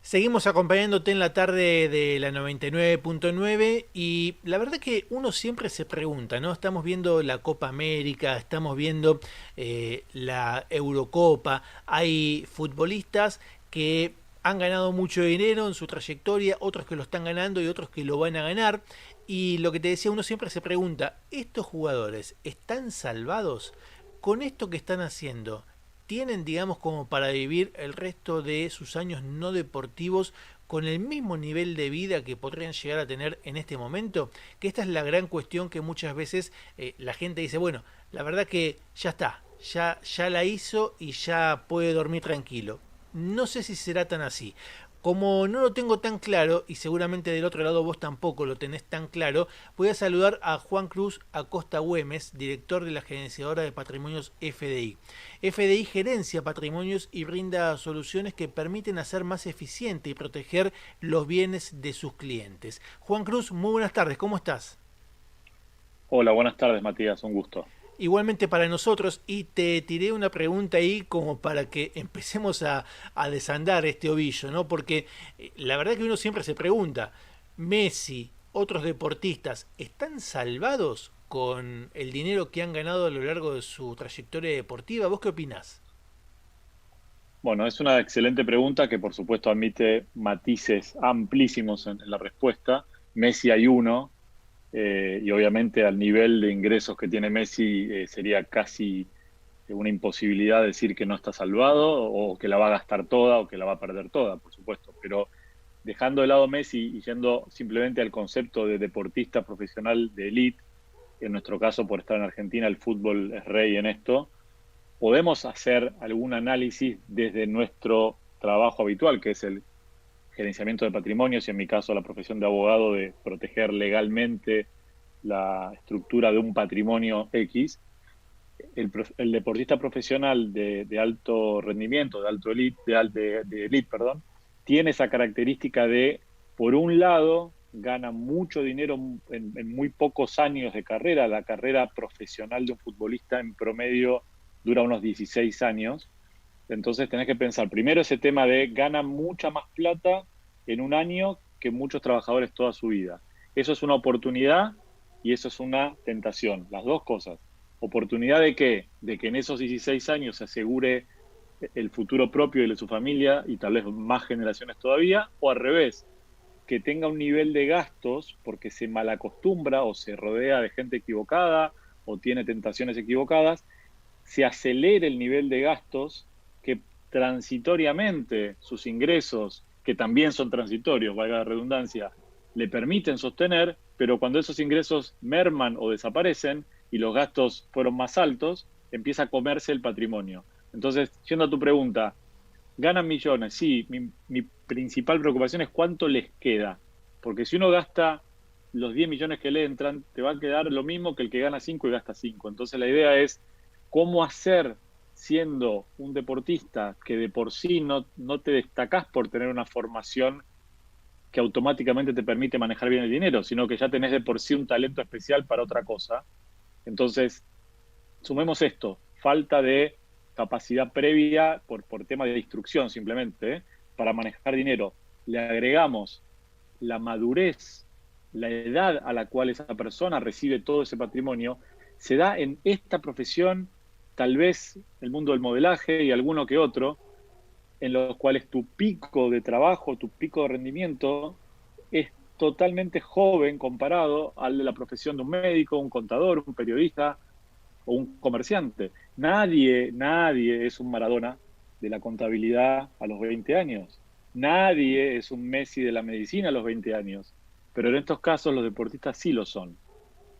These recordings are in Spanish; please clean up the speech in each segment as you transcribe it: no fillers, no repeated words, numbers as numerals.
Seguimos acompañándote en la tarde de la 99.9 y la verdad que uno siempre se pregunta, ¿no? Estamos viendo la Copa América, estamos viendo la Eurocopa, hay futbolistas que han ganado mucho dinero en su trayectoria, otros que lo están ganando y otros que lo van a ganar. Y lo que te decía, uno siempre se pregunta, ¿estos jugadores están salvados con esto que están haciendo? ¿Tienen, digamos, como para vivir el resto de sus años no deportivos con el mismo nivel de vida que podrían llegar a tener en este momento? Que esta es la gran cuestión que muchas veces la gente dice, bueno, la verdad que ya está, ya la hizo y ya puede dormir tranquilo. No sé si será tan así. Como no lo tengo tan claro, y seguramente del otro lado vos tampoco lo tenés tan claro, voy a saludar a Juan Cruz Acosta Güemes, director de la gerenciadora de patrimonios FDI. FDI gerencia patrimonios y brinda soluciones que permiten hacer más eficiente y proteger los bienes de sus clientes. Juan Cruz, muy buenas tardes, ¿cómo estás? Hola, buenas tardes, Matías, un gusto. Igualmente para nosotros, y te tiré una pregunta ahí como para que empecemos a desandar este ovillo, ¿no? Porque la verdad que uno siempre se pregunta, Messi, otros deportistas, ¿están salvados con el dinero que han ganado a lo largo de su trayectoria deportiva? ¿Vos qué opinás? Bueno, es una excelente pregunta que por supuesto admite matices amplísimos en la respuesta. Messi hay uno, y obviamente al nivel de ingresos que tiene Messi sería casi una imposibilidad decir que no está salvado o que la va a gastar toda o que la va a perder toda, por supuesto. Pero dejando de lado Messi y yendo simplemente al concepto de deportista profesional de élite, en nuestro caso por estar en Argentina, el fútbol es rey en esto. Podemos hacer algún análisis desde nuestro trabajo habitual, que es el gerenciamiento de patrimonios y en mi caso la profesión de abogado de proteger legalmente la estructura de un patrimonio X. El deportista profesional de alto rendimiento, de alto elite, de elite, perdón, tiene esa característica de, por un lado, gana mucho dinero en muy pocos años de carrera. La carrera profesional de un futbolista en promedio dura unos 16 años. Entonces tenés que pensar primero ese tema de gana mucha más plata en un año que muchos trabajadores toda su vida. Eso es una oportunidad y eso es una tentación, las dos cosas. ¿Oportunidad de qué? De que en esos 16 años se asegure el futuro propio y de su familia y tal vez más generaciones todavía, o al revés, que tenga un nivel de gastos porque se malacostumbra o se rodea de gente equivocada o tiene tentaciones equivocadas, se acelere el nivel de gastos que transitoriamente sus ingresos, que también son transitorios, valga la redundancia, le permiten sostener, pero cuando esos ingresos merman o desaparecen y los gastos fueron más altos, empieza a comerse el patrimonio. Entonces, yendo a tu pregunta, ganan millones, sí, mi principal preocupación es cuánto les queda, porque si uno gasta los 10 millones que le entran, te va a quedar lo mismo que el que gana 5 y gasta 5. Entonces la idea es cómo hacer siendo un deportista que de por sí no te destacás por tener una formación que automáticamente te permite manejar bien el dinero, sino que ya tenés de por sí un talento especial para otra cosa. Entonces, sumemos esto, falta de capacidad previa por tema de instrucción simplemente, para manejar dinero. Le agregamos la madurez, la edad a la cual esa persona recibe todo ese patrimonio, se da en esta profesión, tal vez el mundo del modelaje y alguno que otro, en los cuales tu pico de trabajo, tu pico de rendimiento es totalmente joven comparado al de la profesión de un médico, un contador, un periodista o un comerciante. Nadie es un Maradona de la contabilidad a los 20 años. Nadie es un Messi de la medicina a los 20 años. Pero en estos casos los deportistas sí lo son.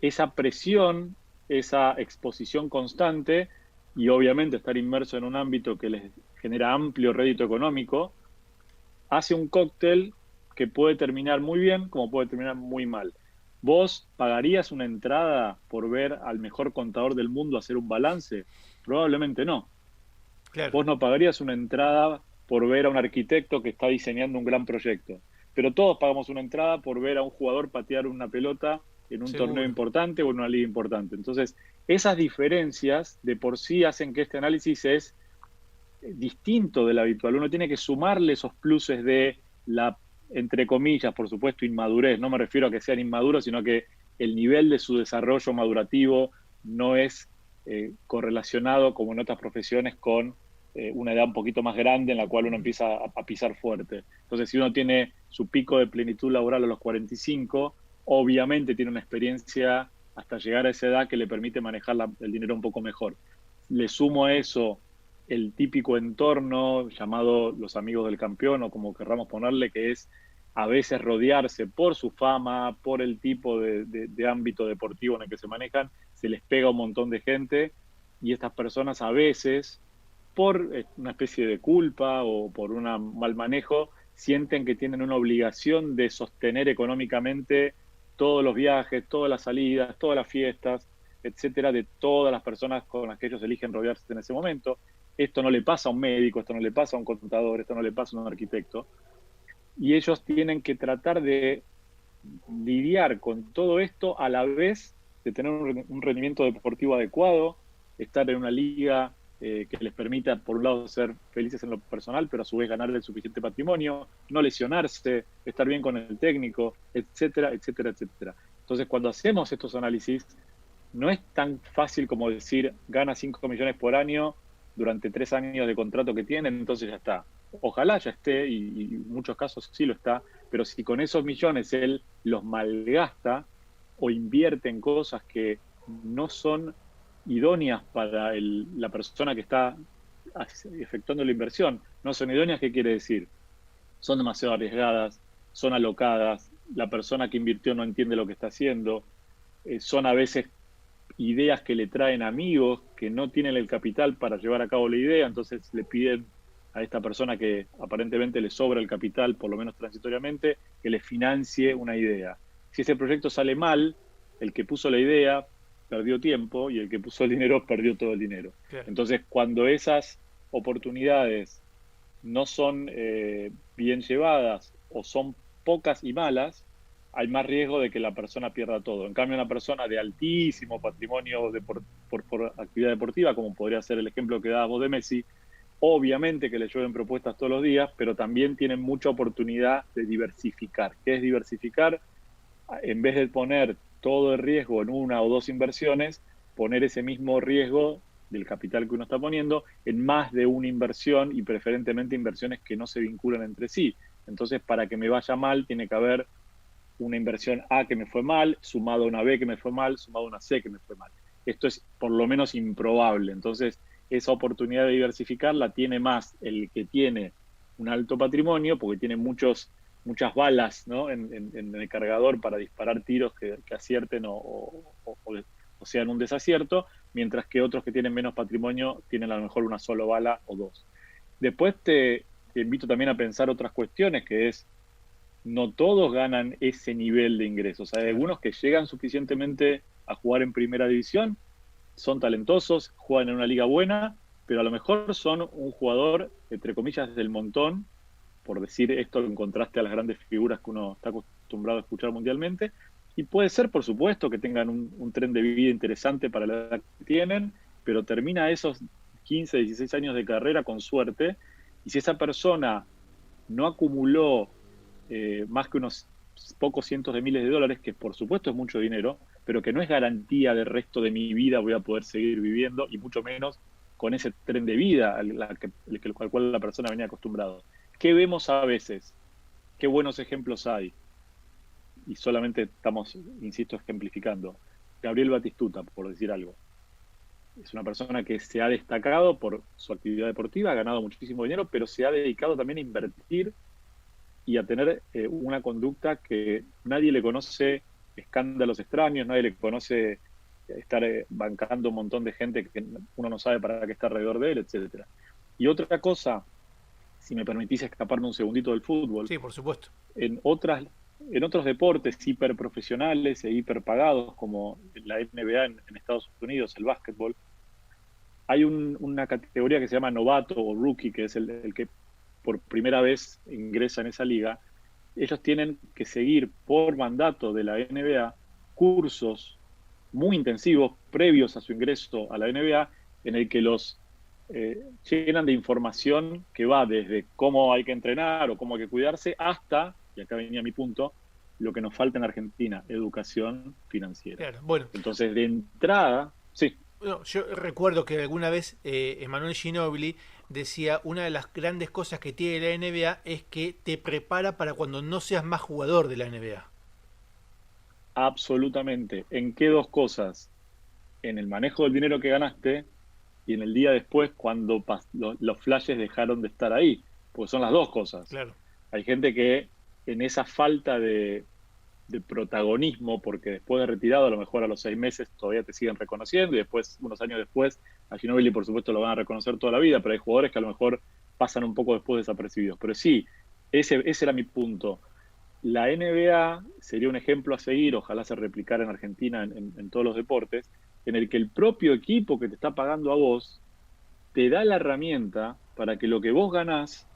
Esa presión, esa exposición constante y obviamente estar inmerso en un ámbito que les genera amplio rédito económico, hace un cóctel que puede terminar muy bien como puede terminar muy mal. ¿Vos pagarías una entrada por ver al mejor contador del mundo hacer un balance? Probablemente no. Claro. Vos no pagarías una entrada por ver a un arquitecto que está diseñando un gran proyecto. Pero todos pagamos una entrada por ver a un jugador patear una pelota en un torneo Seguro. importante o en una liga importante. Entonces, esas diferencias de por sí hacen que este análisis es distinto del habitual. Uno tiene que sumarle esos pluses de la, entre comillas, por supuesto, inmadurez. No me refiero a que sean inmaduros, sino que el nivel de su desarrollo madurativo no es correlacionado, como en otras profesiones, con una edad un poquito más grande en la cual uno empieza a pisar fuerte. Entonces, si uno tiene su pico de plenitud laboral a los 45, obviamente tiene una experiencia hasta llegar a esa edad que le permite manejar el dinero un poco mejor. Le sumo a eso el típico entorno llamado los amigos del campeón, o como querramos ponerle, que es a veces rodearse por su fama, por el tipo de ámbito deportivo en el que se manejan, se les pega un montón de gente, y estas personas a veces, por una especie de culpa o por un mal manejo, sienten que tienen una obligación de sostener económicamente todos los viajes, todas las salidas, todas las fiestas, etcétera, de todas las personas con las que ellos eligen rodearse en ese momento. Esto no le pasa a un médico, esto no le pasa a un contador, esto no le pasa a un arquitecto. Y ellos tienen que tratar de lidiar con todo esto a la vez de tener un rendimiento deportivo adecuado, estar en una liga que les permita, por un lado, ser felices en lo personal, pero a su vez ganar el suficiente patrimonio, no lesionarse, estar bien con el técnico, etcétera, etcétera, etcétera. Entonces, cuando hacemos estos análisis, no es tan fácil como decir, gana 5 millones por año durante 3 años de contrato que tienen, entonces ya está. Ojalá ya esté, y en muchos casos sí lo está, pero si con esos millones él los malgasta o invierte en cosas que no son idóneas para la persona que está efectuando la inversión, no son idóneas, ¿qué quiere decir? Son demasiado arriesgadas, son alocadas, la persona que invirtió no entiende lo que está haciendo, son a veces ideas que le traen amigos que no tienen el capital para llevar a cabo la idea, entonces le piden a esta persona que aparentemente le sobra el capital, por lo menos transitoriamente, que le financie una idea. Si ese proyecto sale mal, el que puso la idea perdió tiempo y el que puso el dinero perdió todo el dinero. Claro. Entonces, cuando esas oportunidades no son bien llevadas o son pocas y malas, hay más riesgo de que la persona pierda todo. En cambio, una persona de altísimo patrimonio por actividad deportiva, como podría ser el ejemplo que dabas vos de Messi, obviamente que le llueven propuestas todos los días, pero también tienen mucha oportunidad de diversificar. ¿Qué es diversificar? En vez de poner todo el riesgo en una o dos inversiones, poner ese mismo riesgo del capital que uno está poniendo en más de una inversión, y preferentemente inversiones que no se vinculan entre sí. Entonces, para que me vaya mal, tiene que haber una inversión A que me fue mal, sumado a una B que me fue mal, sumado a una C que me fue mal. Esto es por lo menos improbable. Entonces, esa oportunidad de diversificar la tiene más el que tiene un alto patrimonio, porque tiene muchas balas, ¿no?, en el cargador para disparar tiros que acierten o sean un desacierto, mientras que otros que tienen menos patrimonio tienen a lo mejor una sola bala o dos. Después te invito también a pensar otras cuestiones, que es, no todos ganan ese nivel de ingresos. Hay algunos que llegan suficientemente a jugar en primera división, son talentosos, juegan en una liga buena, pero a lo mejor son un jugador, entre comillas, del montón, por decir esto en contraste a las grandes figuras que uno está acostumbrado a escuchar mundialmente. Y puede ser, por supuesto, que tengan un tren de vida interesante para la edad que tienen, pero termina esos 15, 16 años de carrera con suerte, y si esa persona no acumuló más que unos pocos cientos de miles de dólares, que por supuesto es mucho dinero, pero que no es garantía del resto de mi vida voy a poder seguir viviendo, y mucho menos con ese tren de vida al cual la persona venía acostumbrado. ¿Qué vemos a veces? ¿Qué buenos ejemplos hay? Y solamente estamos, insisto, ejemplificando. Gabriel Batistuta, por decir algo. Es una persona que se ha destacado por su actividad deportiva, ha ganado muchísimo dinero, pero se ha dedicado también a invertir y a tener una conducta que nadie le conoce, escándalos extraños, nadie le conoce estar bancando un montón de gente que uno no sabe para qué está alrededor de él, etcétera. Y otra cosa, si me permitís escaparme un segundito del fútbol, Sí, por supuesto. en otros deportes hiperprofesionales e hiperpagados, como la NBA en Estados Unidos, el básquetbol, hay una categoría que se llama novato o rookie, que es el que por primera vez ingresa en esa liga. Ellos tienen que seguir por mandato de la NBA cursos muy intensivos previos a su ingreso a la NBA, en el que los llenan de información que va desde cómo hay que entrenar o cómo hay que cuidarse hasta, y acá venía mi punto, lo que nos falta en Argentina, educación financiera. Claro, bueno. Entonces, de entrada, sí, No, yo recuerdo que alguna vez Emanuel Ginóbili decía una de las grandes cosas que tiene la NBA es que te prepara para cuando no seas más jugador de la NBA. absolutamente. ¿En qué dos cosas? En el manejo del dinero que ganaste y en el día después cuando los flashes dejaron de estar ahí, pues son las dos cosas. Claro. Hay gente que en esa falta de protagonismo, porque después de retirado, a lo mejor a los 6 meses todavía te siguen reconociendo y después, unos años después, a Ginóbili por supuesto lo van a reconocer toda la vida, pero hay jugadores que a lo mejor pasan un poco después desapercibidos. Pero sí, ese era mi punto. La NBA sería un ejemplo a seguir, ojalá se replicara en Argentina en todos los deportes, en el que el propio equipo que te está pagando a vos te da la herramienta para que lo que vos ganás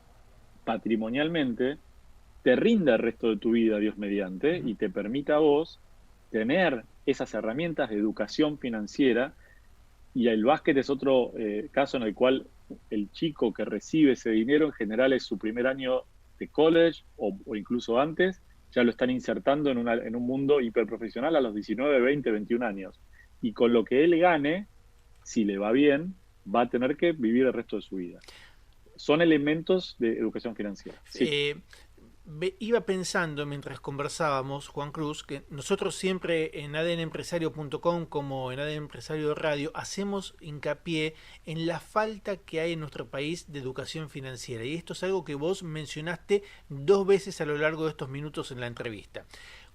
patrimonialmente te rinda el resto de tu vida, Dios mediante, Ujú. y te permita a vos tener esas herramientas de educación financiera. Y el básquet es otro caso en el cual el chico que recibe ese dinero en general es su primer año de college o incluso antes, ya lo están insertando en un mundo hiperprofesional a los 19, 20, 21 años. Y con lo que él gane, si le va bien, va a tener que vivir el resto de su vida. Son elementos de educación financiera. Sí, Eh, Iba pensando mientras conversábamos, Juan Cruz, que nosotros siempre en adnempresario.com como en ADN Empresario Radio hacemos hincapié en la falta que hay en nuestro país de educación financiera. Y esto es algo que vos mencionaste 2 veces a lo largo de estos minutos en la entrevista.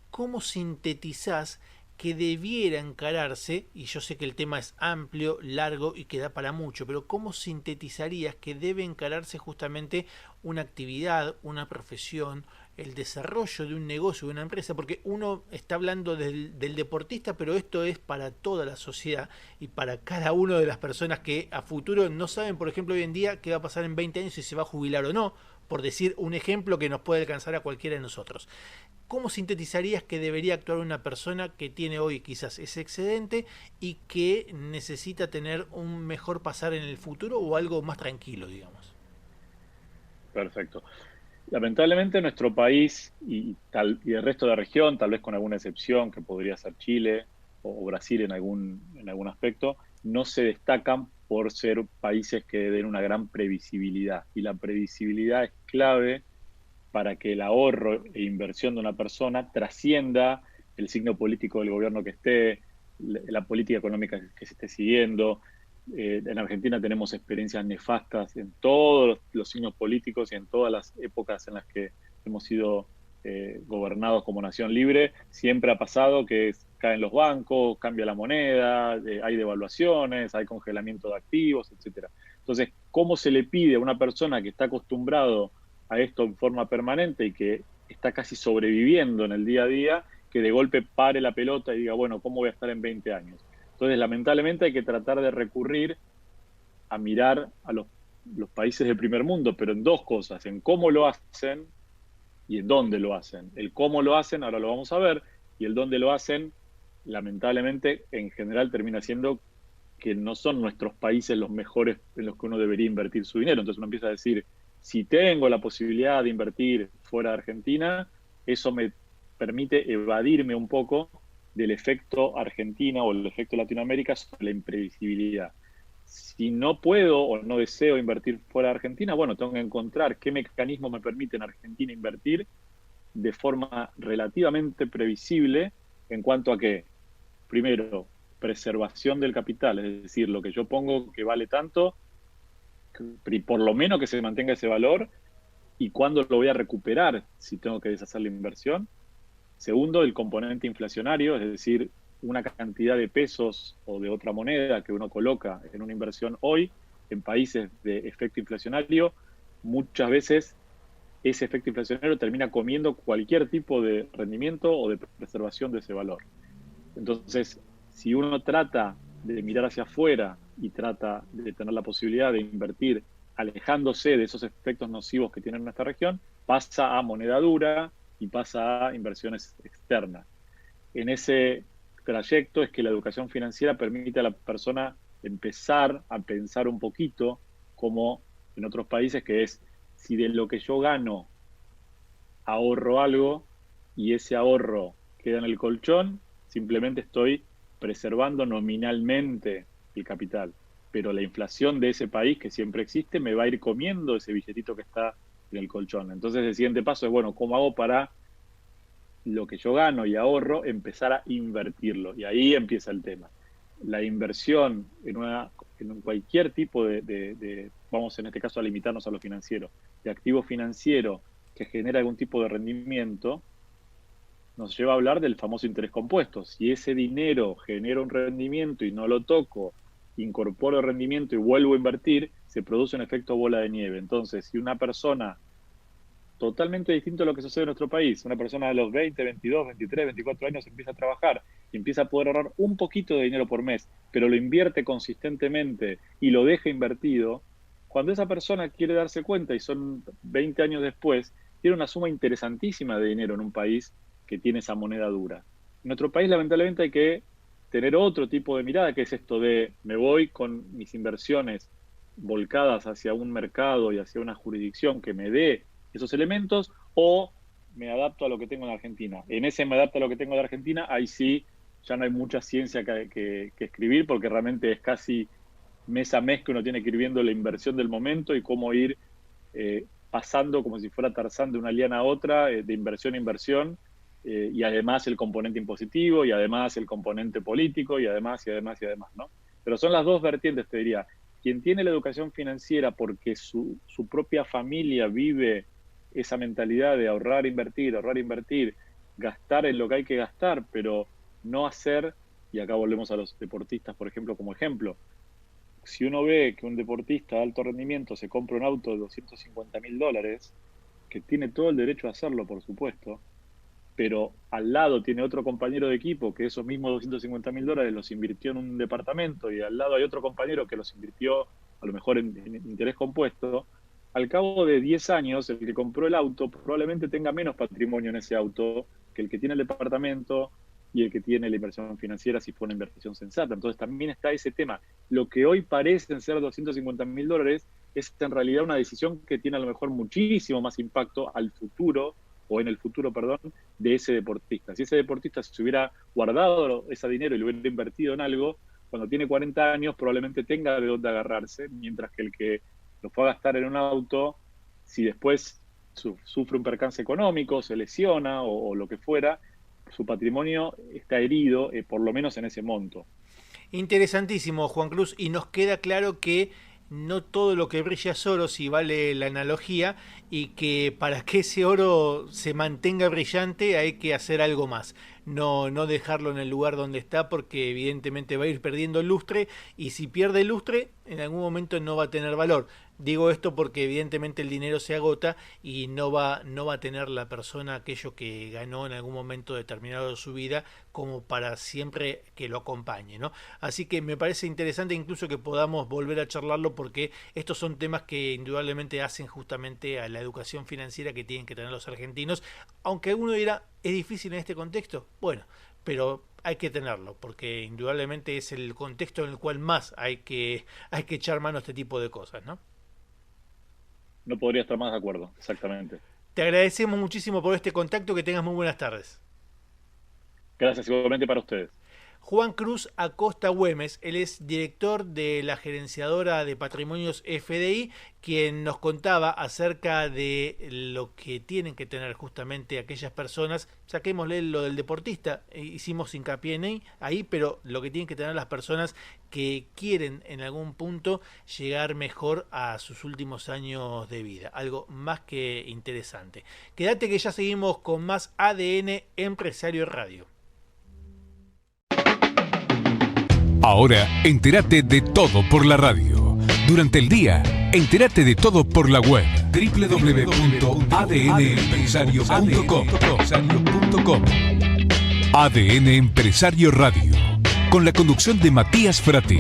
¿Cómo sintetizás que debiera encararse, y yo sé que el tema es amplio, largo y que da para mucho, pero cómo sintetizarías que debe encararse justamente una actividad, una profesión, el desarrollo de un negocio, de una empresa? Porque uno está hablando del deportista, pero esto es para toda la sociedad y para cada una de las personas que a futuro no saben, por ejemplo, hoy en día qué va a pasar en 20 años, si se va a jubilar o no, por decir un ejemplo que nos puede alcanzar a cualquiera de nosotros. ¿Cómo sintetizarías que debería actuar una persona que tiene hoy quizás ese excedente y que necesita tener un mejor pasar en el futuro o algo más tranquilo, digamos? perfecto. Lamentablemente nuestro país y el resto de la región, tal vez con alguna excepción que podría ser Chile o Brasil en algún aspecto, no se destacan por ser países que den una gran previsibilidad. Y la previsibilidad es clave para que el ahorro e inversión de una persona trascienda el signo político del gobierno que esté, la política económica que se esté siguiendo. En Argentina tenemos experiencias nefastas en todos los signos políticos y en todas las épocas en las que hemos sido gobernados como nación libre. Siempre ha pasado que caen los bancos, cambia la moneda, hay devaluaciones, hay congelamiento de activos, etcétera. Entonces, ¿cómo se le pide a una persona que está acostumbrado a esto en forma permanente y que está casi sobreviviendo en el día a día, que de golpe pare la pelota y diga, bueno, ¿cómo voy a estar en 20 años? Entonces, lamentablemente hay que tratar de recurrir a mirar a los países del primer mundo, pero en dos cosas, en cómo lo hacen y en dónde lo hacen. El cómo lo hacen, ahora lo vamos a ver, y el dónde lo hacen, lamentablemente, en general termina siendo que no son nuestros países los mejores en los que uno debería invertir su dinero. Entonces uno empieza a decir, si tengo la posibilidad de invertir fuera de Argentina, eso me permite evadirme un poco del efecto Argentina o el efecto Latinoamérica sobre la imprevisibilidad. Si no puedo o no deseo invertir fuera de Argentina, bueno, tengo que encontrar qué mecanismos me permiten en Argentina invertir de forma relativamente previsible en cuanto a que, primero, preservación del capital, es decir, lo que yo pongo que vale tanto, por lo menos que se mantenga ese valor y cuándo lo voy a recuperar si tengo que deshacer la inversión. Segundo, el componente inflacionario, es decir, una cantidad de pesos o de otra moneda que uno coloca en una inversión hoy en países de efecto inflacionario, muchas veces ese efecto inflacionario termina comiendo cualquier tipo de rendimiento o de preservación de ese valor. Entonces, si uno trata de mirar hacia afuera y trata de tener la posibilidad de invertir alejándose de esos efectos nocivos que tiene nuestra región, pasa a moneda dura y pasa a inversiones externas. En ese trayecto es que la educación financiera permite a la persona empezar a pensar un poquito como en otros países, que es si de lo que yo gano ahorro algo y ese ahorro queda en el colchón, simplemente estoy preservando nominalmente el capital. Pero la inflación de ese país, que siempre existe, me va a ir comiendo ese billetito que está en el colchón. Entonces el siguiente paso es, bueno, ¿cómo hago para lo que yo gano y ahorro, empezar a invertirlo? Y ahí empieza el tema. La inversión en cualquier tipo vamos en este caso a limitarnos a lo financiero, de activo financiero que genera algún tipo de rendimiento, nos lleva a hablar del famoso interés compuesto. Si ese dinero genera un rendimiento y no lo toco, incorporo el rendimiento y vuelvo a invertir, se produce un efecto bola de nieve. Entonces, si una persona, totalmente distinto a lo que sucede en nuestro país, una persona de los 20, 22, 23, 24 años empieza a trabajar y empieza a poder ahorrar un poquito de dinero por mes, pero lo invierte consistentemente y lo deja invertido, cuando esa persona quiere darse cuenta, y son 20 años después, tiene una suma interesantísima de dinero en un país que tiene esa moneda dura. En nuestro país, lamentablemente, hay que tener otro tipo de mirada, que es esto de me voy con mis inversiones volcadas hacia un mercado y hacia una jurisdicción que me dé esos elementos, o me adapto a lo que tengo en Argentina. En ese me adapto a lo que tengo de Argentina, ahí sí ya no hay mucha ciencia que escribir, porque realmente es casi mes a mes que uno tiene que ir viendo la inversión del momento y cómo ir pasando como si fuera Tarzán de una liana a otra, de inversión a inversión, y además el componente impositivo, y además el componente político, y además, ¿no? Pero son las dos vertientes, te diría. Quien tiene la educación financiera porque su propia familia vive esa mentalidad de ahorrar, invertir, gastar en lo que hay que gastar, pero no hacer, y acá volvemos a los deportistas, por ejemplo, como ejemplo. Si uno ve que un deportista de alto rendimiento se compra un auto de $250.000, que tiene todo el derecho a hacerlo, por supuesto, pero al lado tiene otro compañero de equipo que esos mismos $250.000 los invirtió en un departamento, y al lado hay otro compañero que los invirtió a lo mejor en interés compuesto, al cabo de 10 años el que compró el auto probablemente tenga menos patrimonio en ese auto que el que tiene el departamento y el que tiene la inversión financiera, si fue una inversión sensata. Entonces también está ese tema. Lo que hoy parecen ser $250.000 es en realidad una decisión que tiene a lo mejor muchísimo más impacto al futuro, o en el futuro, perdón, de ese deportista. Si ese deportista se hubiera guardado ese dinero y lo hubiera invertido en algo, cuando tiene 40 años probablemente tenga de dónde agarrarse, mientras que el que lo fue a gastar en un auto, si después sufre un percance económico, se lesiona o lo que fuera, su patrimonio está herido, por lo menos en ese monto. Interesantísimo, Juan Cruz, y nos queda claro que no todo lo que brilla es oro, si vale la analogía, y que para que ese oro se mantenga brillante hay que hacer algo más. No dejarlo en el lugar donde está, porque evidentemente va a ir perdiendo el lustre, y si pierde el lustre, en algún momento no va a tener valor. Digo esto porque evidentemente el dinero se agota y no va a tener la persona aquello que ganó en algún momento determinado de su vida como para siempre que lo acompañe, ¿no? Así que me parece interesante incluso que podamos volver a charlarlo, porque estos son temas que indudablemente hacen justamente a la educación financiera que tienen que tener los argentinos, aunque uno dirá, ¿es difícil en este contexto? Bueno, pero hay que tenerlo, porque indudablemente es el contexto en el cual más hay que echar mano a este tipo de cosas, ¿no? No podría estar más de acuerdo, exactamente. Te agradecemos muchísimo por este contacto, que tengas muy buenas tardes. Gracias igualmente para ustedes. Juan Cruz Acosta Güemes, él es director de la gerenciadora de patrimonios FDI, quien nos contaba acerca de lo que tienen que tener justamente aquellas personas. Saquémosle lo del deportista, hicimos hincapié en ahí, pero lo que tienen que tener las personas que quieren en algún punto llegar mejor a sus últimos años de vida. Algo más que interesante. Quédate que ya seguimos con más ADN Empresario Radio. Ahora, entérate de todo por la radio. Durante el día, entérate de todo por la web. www.adnempresario.com. ADN Empresario Radio, con la conducción de Matías Frati.